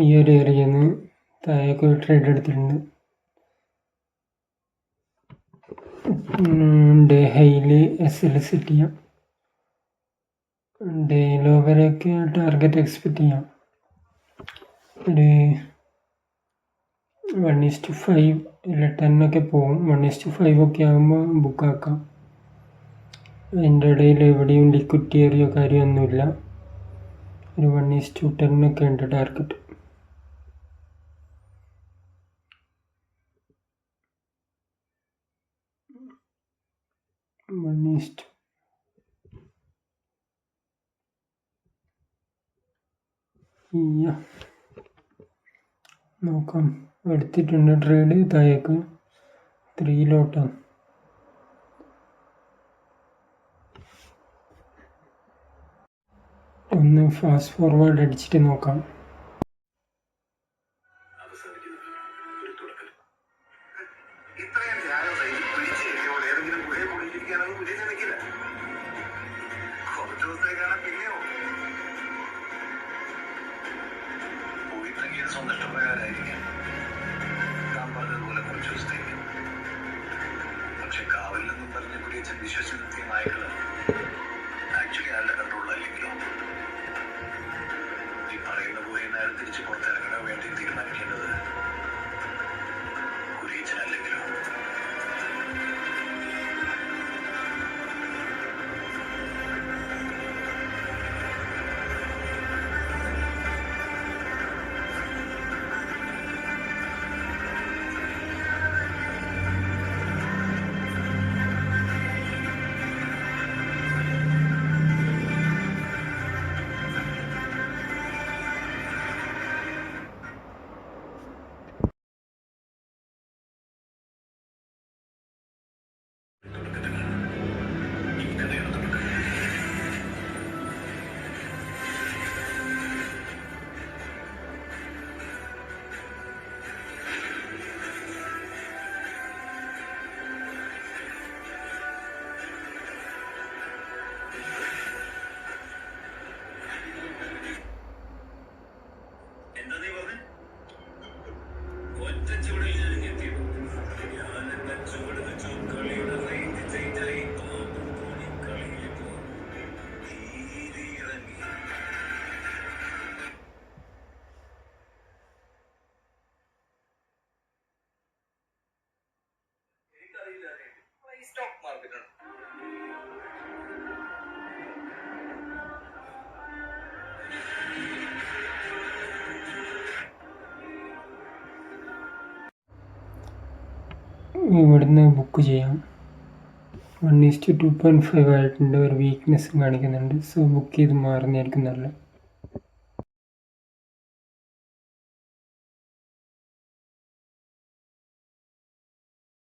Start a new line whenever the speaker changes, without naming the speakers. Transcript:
ഈ ഒരു ഏരിയയിൽ നിന്ന് താഴേക്ക് ഒരു ട്രേഡ് എടുത്തിട്ടുണ്ട്. ഡേ ഹൈയിൽ SL സെറ്റ് ചെയ്യാം. ഡേ ലോ വരെയൊക്കെ ടാർഗറ്റ് എക്സ്പെക്റ്റ് ചെയ്യാം. ഒരു 1:5 ഇല്ല 10 ഒക്കെ പോകും. 1:5 ഒക്കെ ആകുമ്പോൾ ബുക്കാക്കാം. അതിൻ്റെ ഇടയിൽ എവിടെയും ലിക്വിഡിറ്റി ഏറിയോ കാര്യമൊന്നുമില്ല. ഒരു 1:10 ഒക്കെ ഉണ്ട് ടാർഗറ്റ്. നോക്കാം. എടുത്തിട്ടുണ്ട് ട്രേഡ് താഴേക്ക് 3 ലോട്ടാണ്. ഒന്ന് ഫാസ്റ്റ് ഫോർവേഡ് അടിച്ചിട്ട് നോക്കാം.
പക്ഷെ കാവലിൽ നിന്നും പറഞ്ഞ കുടിയച്ചൻ വിശ്വസിക്കുന്ന നായകള് ആക്ച്വലി ആളുടെ കൺട്രോളിലല്ലെങ്കിലോ ഈ പറയുന്ന പോലെ നേരം തിരിച്ച് പുറത്തിറങ്ങാൻ വേണ്ടി തീരുമാനിക്കേണ്ടത് കുടിയച്ചനല്ലെങ്കിലോ. സ്റ്റോക്ക് മാർക്കറ്റാണ്.
ഇവിടുന്ന് ബുക്ക് ചെയ്യാം. 1:2.5 ആയിട്ടുണ്ട്. ഒരു വീക്ക്നെസ് കാണിക്കുന്നുണ്ട്. സോ ബുക്ക് ചെയ്ത് മാറുന്നതായിരിക്കും നല്ലത്.